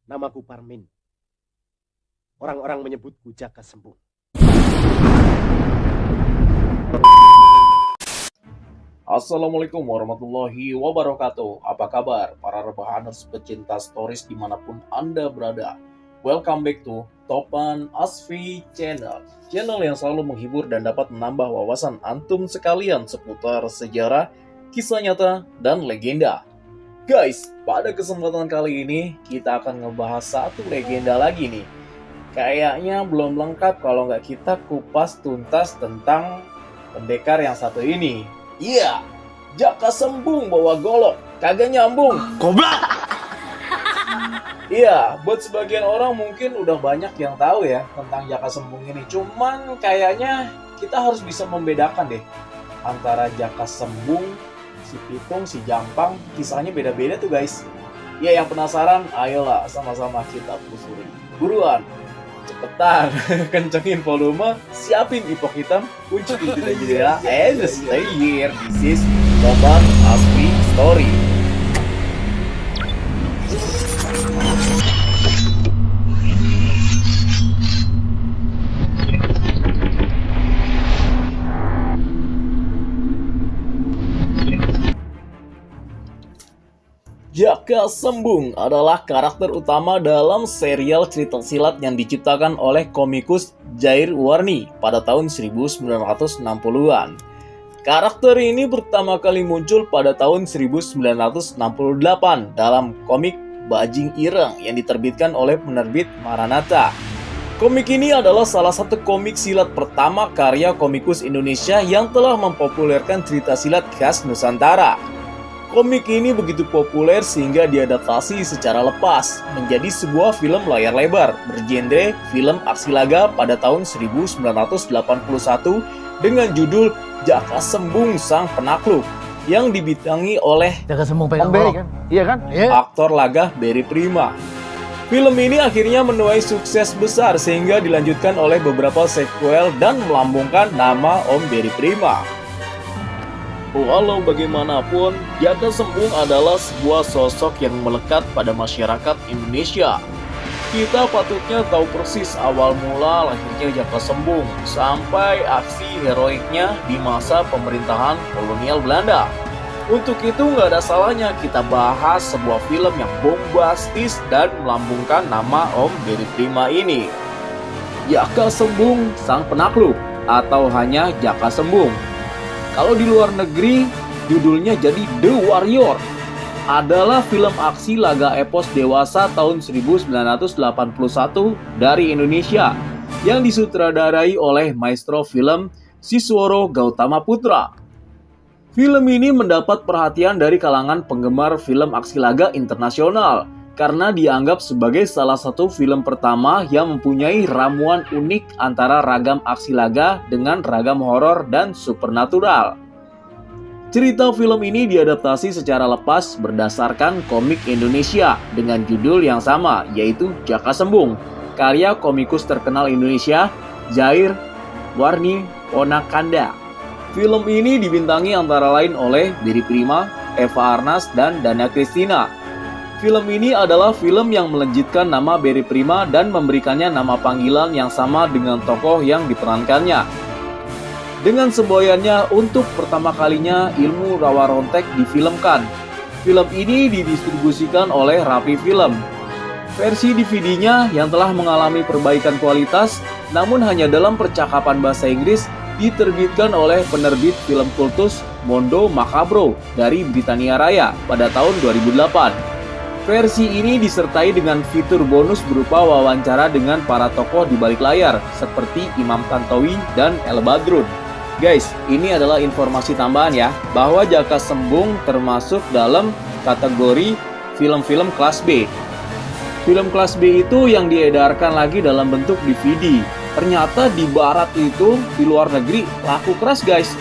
Namaku Parmin. Orang-orang menyebutku Jaka Sembung. Assalamualaikum warahmatullahi wabarakatuh. Apa kabar para rebahaners pecinta stories dimanapun Anda berada? Welcome back to Topan Asfi Channel. Channel yang selalu menghibur dan dapat menambah wawasan antum sekalian seputar sejarah, kisah nyata, dan legenda. Guys, pada kesempatan kali ini kita akan ngebahas satu legenda lagi nih. Kayaknya belum lengkap kalau nggak kita kupas tuntas tentang pendekar yang satu ini. Iya, Jaka Sembung bawa golok, kagak nyambung. Goblok! Iya, buat sebagian orang mungkin udah banyak yang tahu ya tentang Jaka Sembung ini. Cuman kayaknya kita harus bisa membedakan deh antara Jaka Sembung, si Pitung, si Jampang, kisahnya beda-beda tuh guys. Ya yang penasaran, ayolah sama-sama kita telusuri. Buruan, cepetan, kencengin volume, siapin ipok hitam, kunci di jendela, and stay here. This is Topan Asfi Story. Jaka Sembung adalah karakter utama dalam serial cerita silat yang diciptakan oleh komikus Jair Warni pada tahun 1960-an. Karakter ini pertama kali muncul pada tahun 1968 dalam komik Bajing Ireng yang diterbitkan oleh penerbit Maranatha. Komik ini adalah salah satu komik silat pertama karya komikus Indonesia yang telah mempopulerkan cerita silat khas Nusantara. Komik ini begitu populer sehingga diadaptasi secara lepas menjadi sebuah film layar lebar bergenre film aksi laga pada tahun 1981 dengan judul Jaka Sembung Sang Penakluk yang dibintangi oleh Jaka Sembung pegang golok kan? Iya kan? Iya. aktor laga Berry Prima. Film ini akhirnya menuai sukses besar sehingga dilanjutkan oleh beberapa sequel dan melambungkan nama Om Berry Prima. Walau bagaimanapun, Jaka Sembung adalah sebuah sosok yang melekat pada masyarakat Indonesia. Kita patutnya tahu persis awal mula lahirnya Jaka Sembung sampai aksi heroiknya di masa pemerintahan kolonial Belanda. Untuk itu nggak ada salahnya kita bahas sebuah film yang bombastis dan melambungkan nama Om Berry Prima ini. Jaka Sembung Sang Penakluk atau hanya Jaka Sembung. Kalau di luar negeri, judulnya jadi The Warrior. Adalah film aksi laga epos dewasa tahun 1981 dari Indonesia yang disutradarai oleh maestro film Sisworo Gautama Putra. Film ini mendapat perhatian dari kalangan penggemar film aksi laga internasional karena dianggap sebagai salah satu film pertama yang mempunyai ramuan unik antara ragam aksi laga dengan ragam horor dan supernatural. Cerita film ini diadaptasi secara lepas berdasarkan komik Indonesia dengan judul yang sama, yaitu Jaka Sembung, karya komikus terkenal Indonesia, Jair Warni Ponakanda. Film ini dibintangi antara lain oleh Berry Prima, Eva Arnaz, dan Dana Christina. Film ini adalah film yang melejitkan nama Berry Prima dan memberikannya nama panggilan yang sama dengan tokoh yang diperankannya. Dengan semboyannya untuk pertama kalinya ilmu rawa rontek difilmkan. Film ini didistribusikan oleh Rapi Film. Versi DVD-nya yang telah mengalami perbaikan kualitas namun hanya dalam percakapan bahasa Inggris diterbitkan oleh penerbit film kultus Mondo Macabro dari Britania Raya pada tahun 2008. Versi ini disertai dengan fitur bonus berupa wawancara dengan para tokoh di balik layar seperti Imam Tantowi dan El Badrun. Guys, ini adalah informasi tambahan ya, bahwa Jaka Sembung termasuk dalam kategori film-film kelas B. Film kelas B itu yang diedarkan lagi dalam bentuk DVD. Ternyata di barat itu, di luar negeri, laku keras guys.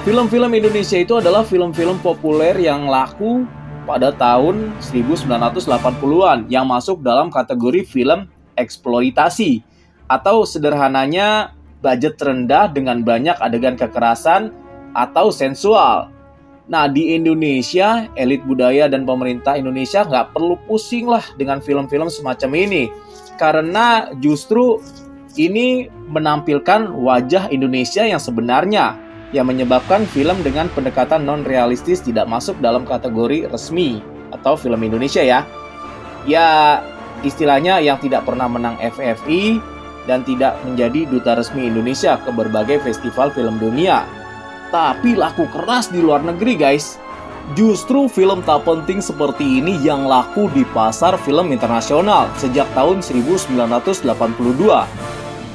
Film-film Indonesia itu adalah film-film populer yang laku pada tahun 1980-an yang masuk dalam kategori film eksploitasi atau sederhananya budget rendah dengan banyak adegan kekerasan atau sensual. Nah, di Indonesia, elit budaya dan pemerintah Indonesia nggak perlu pusing lah dengan film-film semacam ini. Karena justru ini menampilkan wajah Indonesia yang sebenarnya, yang menyebabkan film dengan pendekatan non-realistis tidak masuk dalam kategori resmi atau film Indonesia ya. Ya, istilahnya yang tidak pernah menang FFI dan tidak menjadi duta resmi Indonesia ke berbagai festival film dunia. Tapi laku keras di luar negeri guys. Justru film tak penting seperti ini yang laku di pasar film internasional sejak tahun 1982.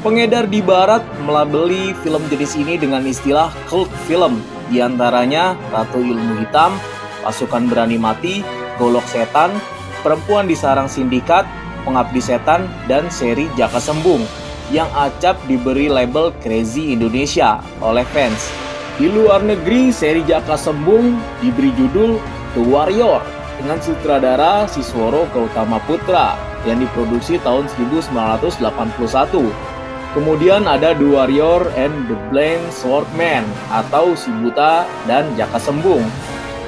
Pengedar di barat melabeli film jenis ini dengan istilah cult film, diantaranya Ratu Ilmu Hitam, Pasukan Berani Mati, Golok Setan, Perempuan di Sarang Sindikat, Pengabdi Setan, dan seri Jaka Sembung yang acap diberi label Crazy Indonesia oleh fans. Di luar negeri, seri Jaka Sembung diberi judul The Warrior dengan sutradara Sisworo Gautama Putra yang diproduksi tahun 1981. Kemudian ada The Warrior and the Blind Swordman atau Si Buta dan Jaka Sembung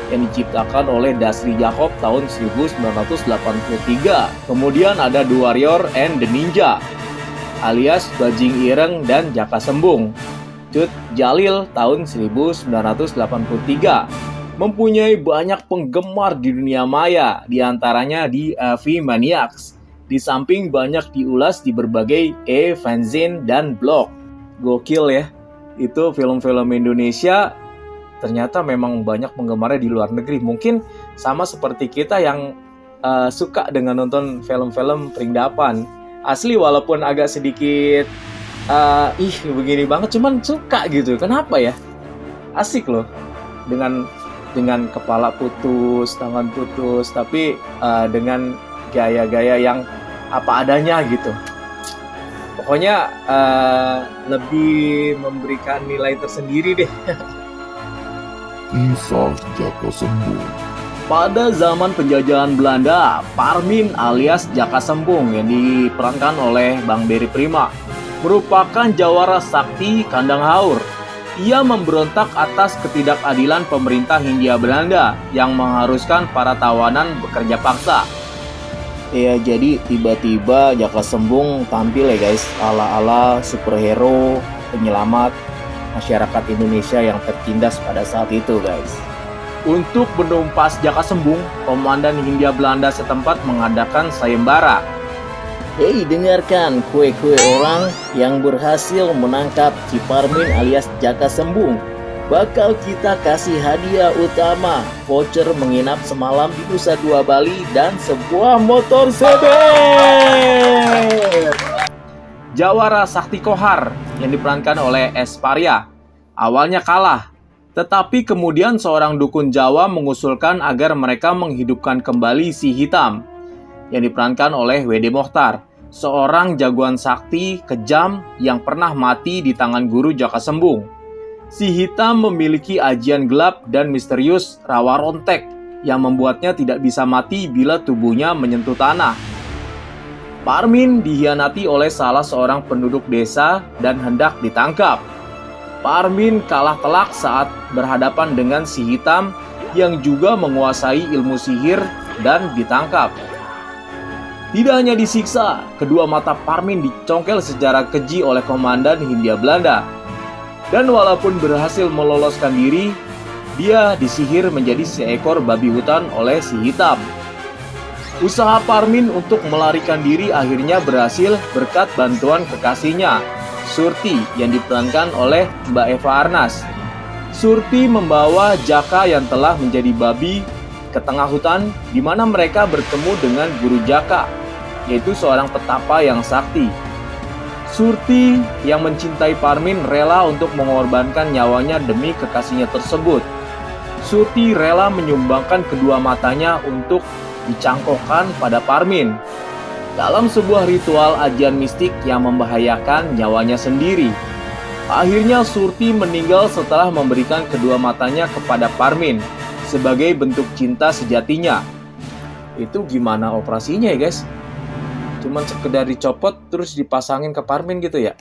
yang diciptakan oleh Dasri Jacob tahun 1983. Kemudian ada The Warrior and the Ninja alias Bajing Ireng dan Jaka Sembung, Cut Jalil tahun 1983. Mempunyai banyak penggemar di dunia maya, diantaranya di AV Maniacs. Di samping banyak diulas di berbagai fanzine dan blog. Gokil ya, itu film-film Indonesia ternyata memang banyak penggemarnya di luar negeri. Mungkin sama seperti kita yang suka dengan nonton film-film peringdapan. Asli walaupun agak sedikit begini banget, cuman suka gitu. Kenapa ya? Asik loh, dengan kepala putus, tangan putus, tapi dengan gaya-gaya yang apa adanya gitu. Pokoknya lebih memberikan nilai tersendiri deh. Kisah Jaka Sembung. Pada zaman penjajahan Belanda, Parmin alias Jaka Sembung yang diperankan oleh Bang Berry Prima merupakan jawara sakti kandang haur. Ia memberontak atas ketidakadilan pemerintah Hindia Belanda yang mengharuskan para tawanan bekerja paksa. Ya, jadi tiba-tiba Jaka Sembung tampil ya guys, ala-ala superhero penyelamat masyarakat Indonesia yang tertindas pada saat itu guys. Untuk menumpas Jaka Sembung, komandan Hindia Belanda setempat mengadakan sayembara. Hei, dengarkan kue-kue orang yang berhasil menangkap si Parmin alias Jaka Sembung. Bakal kita kasih hadiah utama, voucher menginap semalam di Nusa Dua Bali dan sebuah motor CB. Jawara Sakti Kohar yang diperankan oleh Esparia awalnya kalah, tetapi kemudian seorang dukun Jawa mengusulkan agar mereka menghidupkan kembali si hitam yang diperankan oleh W.D. Mokhtar, seorang jagoan sakti kejam yang pernah mati di tangan guru Jaka Sembung. Si hitam memiliki ajian gelap dan misterius rawa rontek yang membuatnya tidak bisa mati bila tubuhnya menyentuh tanah. Parmin dihianati oleh salah seorang penduduk desa dan hendak ditangkap. Parmin kalah telak saat berhadapan dengan si hitam yang juga menguasai ilmu sihir dan ditangkap. Tidak hanya disiksa, kedua mata Parmin dicongkel secara keji oleh komandan Hindia Belanda. Dan walaupun berhasil meloloskan diri, dia disihir menjadi seekor babi hutan oleh si hitam. Usaha Parmin untuk melarikan diri akhirnya berhasil berkat bantuan kekasihnya, Surti, yang diperankan oleh Mbak Eva Arnas. Surti membawa Jaka yang telah menjadi babi ke tengah hutan di mana mereka bertemu dengan guru Jaka, yaitu seorang petapa yang sakti. Surti yang mencintai Parmin rela untuk mengorbankan nyawanya demi kekasihnya tersebut. Surti rela menyumbangkan kedua matanya untuk dicangkokkan pada Parmin dalam sebuah ritual ajian mistik yang membahayakan nyawanya sendiri. Akhirnya Surti meninggal setelah memberikan kedua matanya kepada Parmin sebagai bentuk cinta sejatinya. Itu gimana operasinya ya guys? Cuman sekedar dicopot terus dipasangin ke Parmin gitu ya?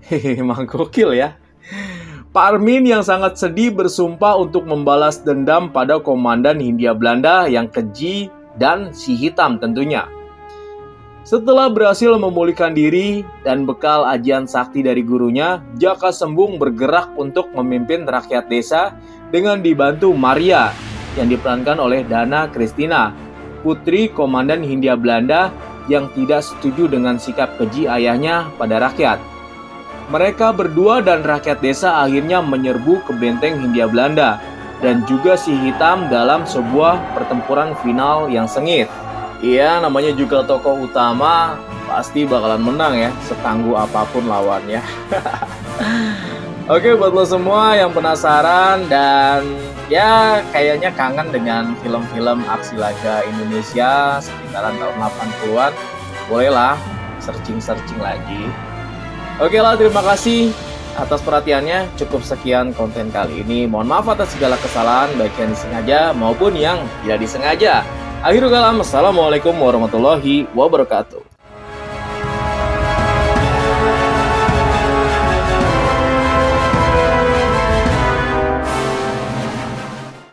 Hehehe, emang gokil ya. Pak Armin yang sangat sedih bersumpah untuk membalas dendam pada komandan Hindia Belanda yang keji dan si hitam tentunya. Setelah berhasil memulihkan diri dan bekal ajian sakti dari gurunya, Jaka Sembung bergerak untuk memimpin rakyat desa dengan dibantu Maria yang diperankan oleh Dana Christina, putri komandan Hindia Belanda yang tidak setuju dengan sikap keji ayahnya pada rakyat. Mereka berdua dan rakyat desa akhirnya menyerbu ke benteng Hindia Belanda dan juga si hitam dalam sebuah pertempuran final yang sengit. Iya, namanya juga tokoh utama, pasti bakalan menang ya, setangguh apapun lawannya. Oke, buat lo semua yang penasaran dan ya kayaknya kangen dengan film-film aksi laga Indonesia sekitaran tahun 80-an, bolehlah searching lagi. Oke lah, terima kasih atas perhatiannya. Cukup sekian konten kali ini. Mohon maaf atas segala kesalahan, baik yang disengaja maupun yang tidak disengaja. Akhirul kalam, assalamualaikum warahmatullahi wabarakatuh.